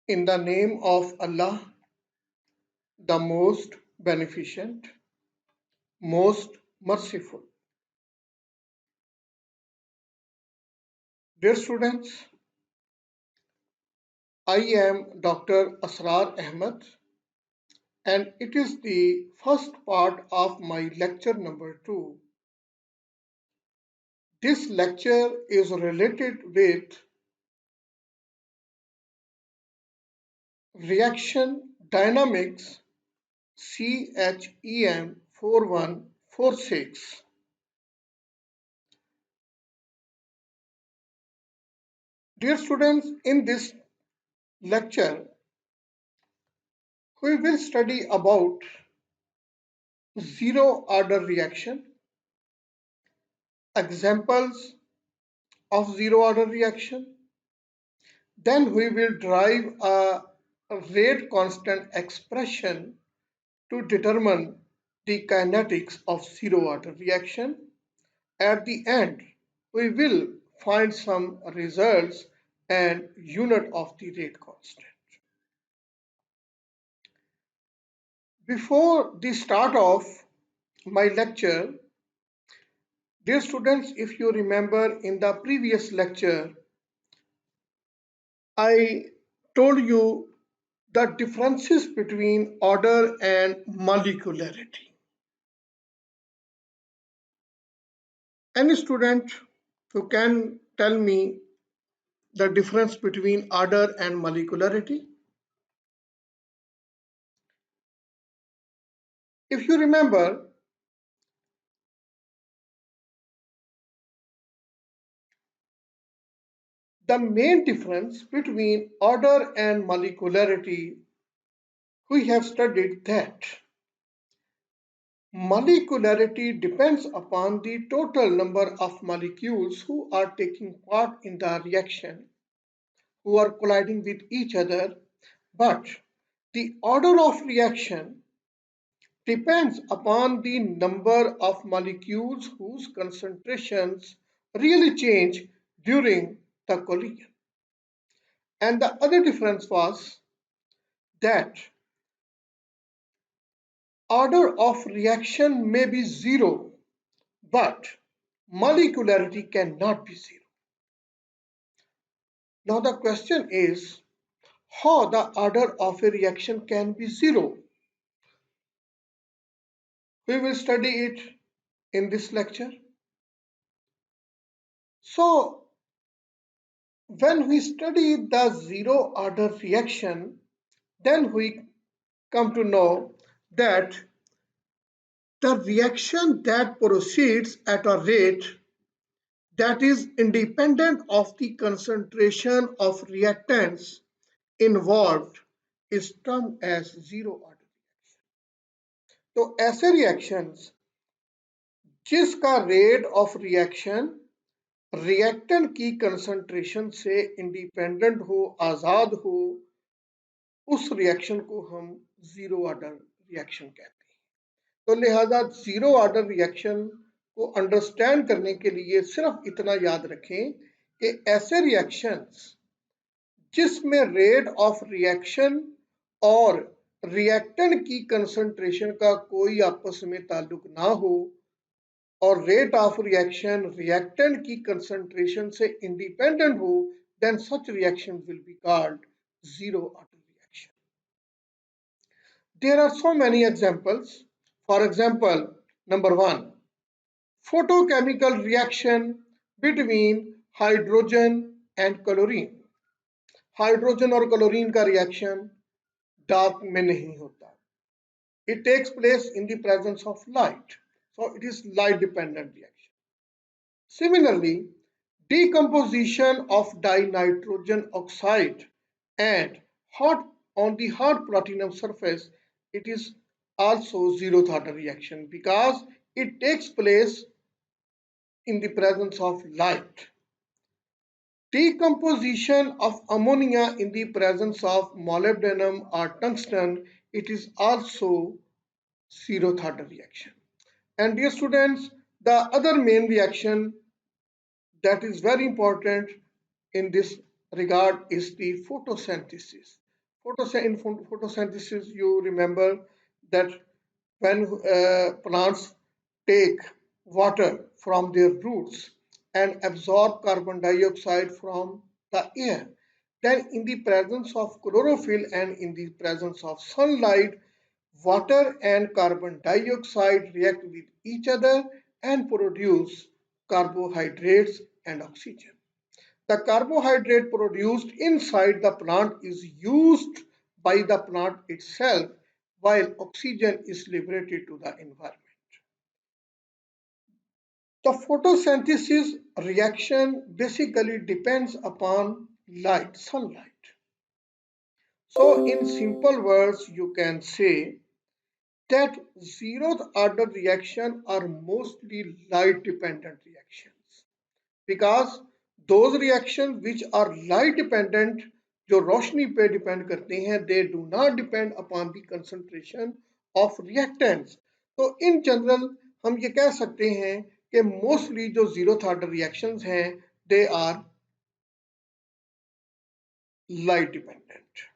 In the name of Allah, the most beneficent, most merciful. Dear students, I am Dr. Asrar Ahmed, and it is the first part of my lecture number 2. This lecture is related with reaction dynamics CHEM 4146. Dear students, in this lecture, we will study about zero order reaction, examples of zero order reaction. Then we will derive a rate constant expression to determine the kinetics of zero order reaction. At the end, we will find some results and unit of the rate constant. Before the start of my lecture, dear students, if you remember in the previous lecture, I told you the differences between order and molecularity. Any student who can tell me the difference between order and molecularity? If you remember, the main difference between order and molecularity, we have studied that molecularity depends upon the total number of molecules who are taking part in the reaction, who are colliding with each other, but the order of reaction depends upon the number of molecules whose concentrations really change during the collision. And the other difference was that order of reaction may be zero, but molecularity cannot be zero. Now the question is how the order of a reaction can be zero. We will study it in this lecture. So when we study the zero order reaction, then we come to know that the reaction that proceeds at a rate that is independent of the concentration of reactants involved is termed as zero order reaction. तो ऐसे reactions जिसका rate of reaction reactant की concentration से independent हो, आजाद हो, उस reaction को हम जीरो ऑर्डर रिएक्शन कहते हैं. तो लिहाजा जीरो ऑर्डर रिएक्शन को अंडरस्टैंड करने के लिए सिर्फ इतना याद रखें कि ऐसे रिएक्शंस जिसमें रेट ऑफ रिएक्शन और रिएक्टेंट की कंसंट्रेशन का कोई आपस में ताल्लुक ना हो और रेट ऑफ रिएक्शन रिएक्टेंट की कंसंट्रेशन से इंडिपेंडेंट हो, then such reaction will be called zero order reaction. There are so many examples. For example, number 1, photochemical reaction between hydrogen and chlorine. Hydrogen और क्लोरीन का reaction dark में नहीं होता. It takes place in the presence of light. So it is light dependent reaction. Similarly, decomposition of dinitrogen oxide and on the hot platinum surface, it is also zeroth order reaction because it takes place in the presence of light. Decomposition of ammonia in the presence of molybdenum or tungsten, it is also zeroth order reaction. And dear students, the other main reaction that is very important in this regard is the photosynthesis. In photosynthesis, you remember that when plants take water from their roots and absorb carbon dioxide from the air, then in the presence of chlorophyll and in the presence of sunlight, water and carbon dioxide react with each other and produce carbohydrates and oxygen. The carbohydrate produced inside the plant is used by the plant itself, while oxygen is liberated to the environment. The photosynthesis reaction basically depends upon light, sunlight. So in simple words, you can say that zeroth order reaction are mostly light dependent reactions, because those reactions which are light dependent, जो रोशनी पे depend करते हैं, they do not depend upon the concentration of reactants. तो in general हम ये कह सकते हैं कि mostly जो zeroth order reactions हैं, they are light dependent.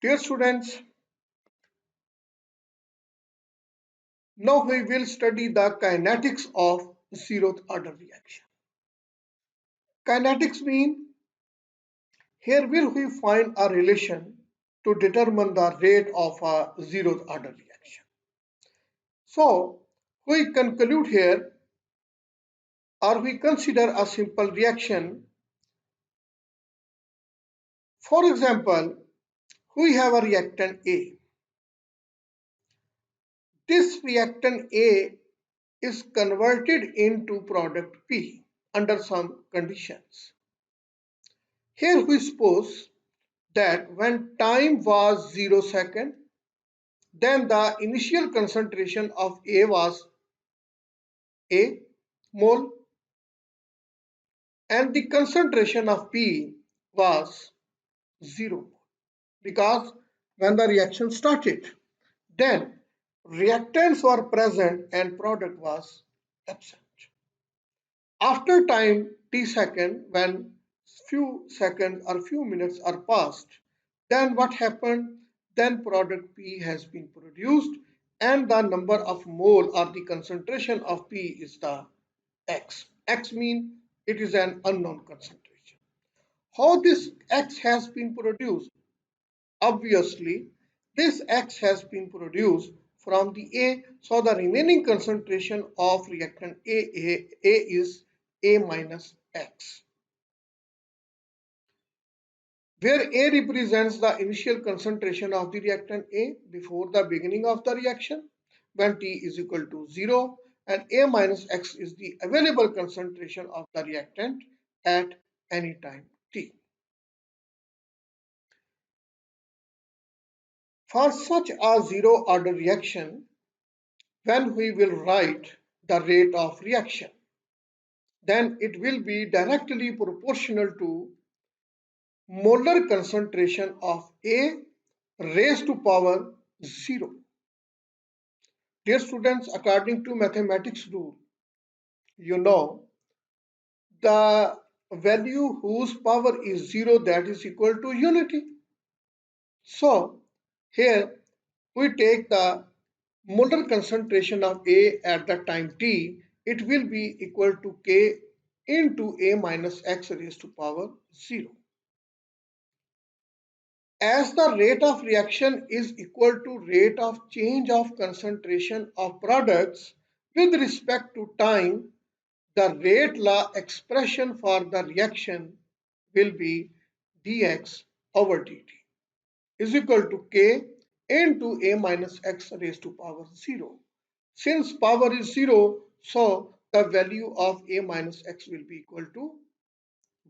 Dear students, now we will study the kinetics of zeroth order reaction. Kinetics mean here will we find a relation to determine the rate of a zeroth order reaction. So we conclude here, or we consider a simple reaction. For example, we have a reactant A. This reactant A is converted into product P under some conditions. Here we suppose that when time was 0 second, then the initial concentration of A was A mole and the concentration of P was 0 because when the reaction started, then reactants were present and product was absent. After time t second, when few seconds or few minutes are passed, then what happened? Then product P has been produced and the number of mole or the concentration of P is the X. X means it is an unknown concentration. How this X has been produced? Obviously, this X has been produced from the A, so the remaining concentration of reactant A is A minus X, where A represents the initial concentration of the reactant A before the beginning of the reaction when T is equal to 0, and A minus X is the available concentration of the reactant at any time T. For such a zero order reaction, when we will write the rate of reaction, then it will be directly proportional to molar concentration of A raised to power 0. Dear students, according to mathematics rule, you know the value whose power is 0, that is equal to unity. So here we take the molar concentration of A at the time t, it will be equal to K into A minus X raised to power 0. As the rate of reaction is equal to rate of change of concentration of products with respect to time, the rate law expression for the reaction will be dx over dt is equal to K into A minus X raised to power 0. Since power is 0, so the value of A minus X will be equal to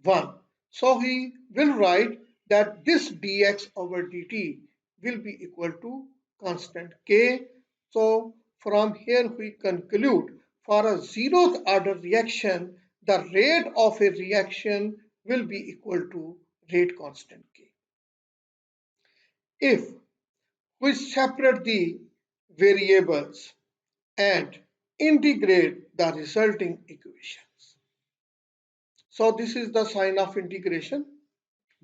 1. So we will write that this dx over dt will be equal to constant K. So from here we conclude for a zeroth order reaction, the rate of a reaction will be equal to rate constant K. If we separate the variables and integrate the resulting equations. So this is the sign of integration.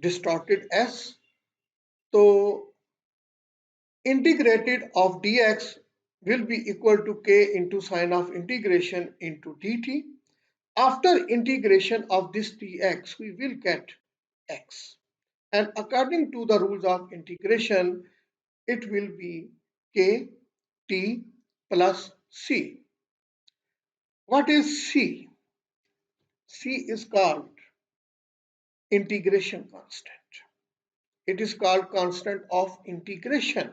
distorted S. So integrated of dx will be equal to k into sine of integration into dt. After integration of this dx, we will get x. And according to the rules of integration, it will be k t plus c. What is c? C is called integration constant. It is called constant of integration,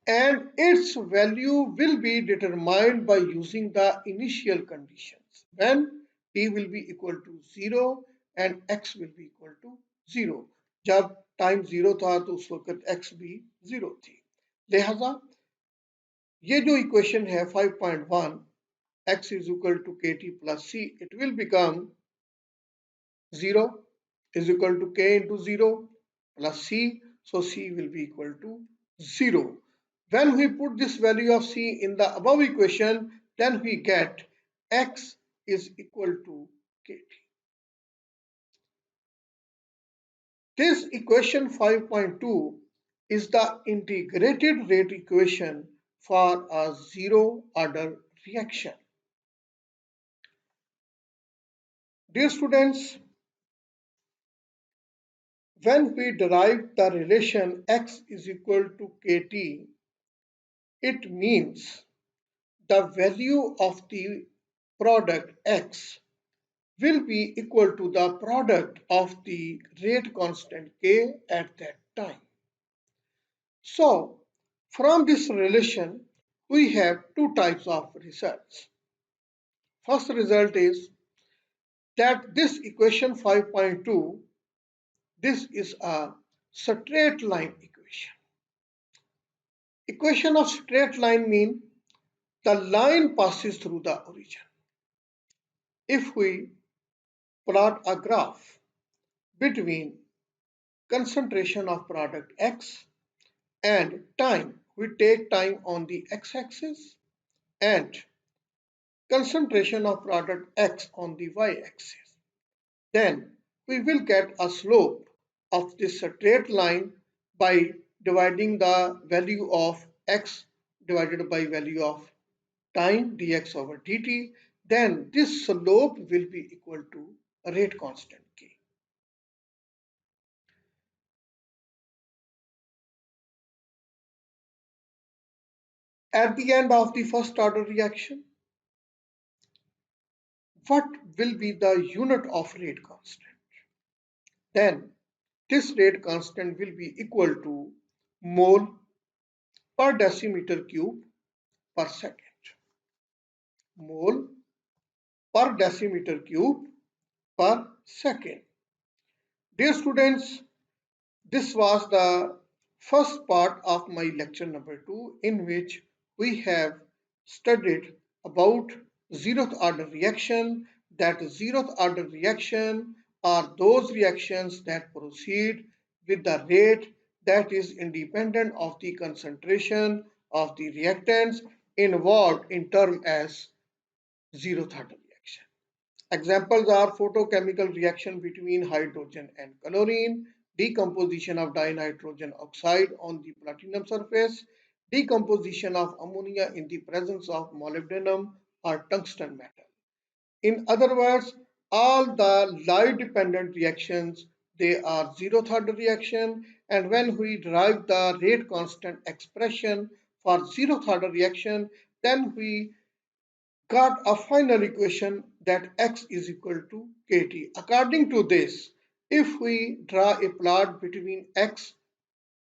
and its value will be determined by using the initial conditions when t will be equal to 0 and x will be equal to 0. जब time 0 था तो उस वक्त x भी 0 थी, लिहाजा ये जो इक्वेशन है 5.1 x is equal to kt plus c, it will become 0 is equal to k into 0 plus c, so c will be equal to 0. When we put this value of c in the above equation, then we get x is equal to kt. This equation 5.2 is the integrated rate equation for a zero order reaction. Dear students, when we derive the relation x is equal to kt, it means the value of the product x will be equal to the product of the rate constant k at that time. So, from this relation, we have two types of results. First result is that this equation 5.2, this is a straight line equation. Equation of straight line means the line passes through the origin. If we plot a graph between concentration of product X and time, we take time on the x-axis and concentration of product X on the y-axis. Then we will get a slope of this straight line by dividing the value of X divided by value of time dx over dt. Then this slope will be equal to a rate constant k. At the end of the first order reaction, what will be the unit of rate constant? Then this rate constant will be equal to mole per decimeter cube per second. Mole per decimeter cube per second. Dear students, this was the first part of my lecture number 2, in which we have studied about zeroth order reaction. That zeroth order reaction are those reactions that proceed with the rate that is independent of the concentration of the reactants involved in term as zeroth order reaction. Examples are photochemical reaction between hydrogen and chlorine, decomposition of dinitrogen oxide on the platinum surface, decomposition of ammonia in the presence of molybdenum or tungsten metal. In other words, all the light dependent reactions, they are zeroth order reaction, and when we derive the rate constant expression for zeroth order reaction, then we got a final equation that x is equal to kt. According to this, if we draw a plot between x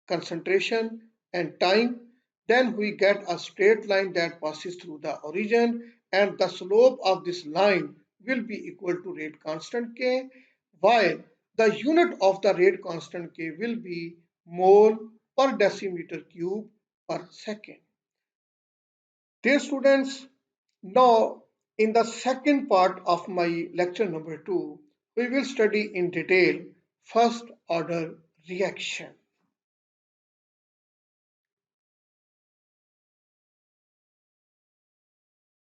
concentration and time, then we get a straight line that passes through the origin, and the slope of this line will be equal to rate constant k, while the unit of the rate constant k will be mole per decimeter cube per second. Dear students, now in the second part of my lecture number 2, we will study in detail first order reaction.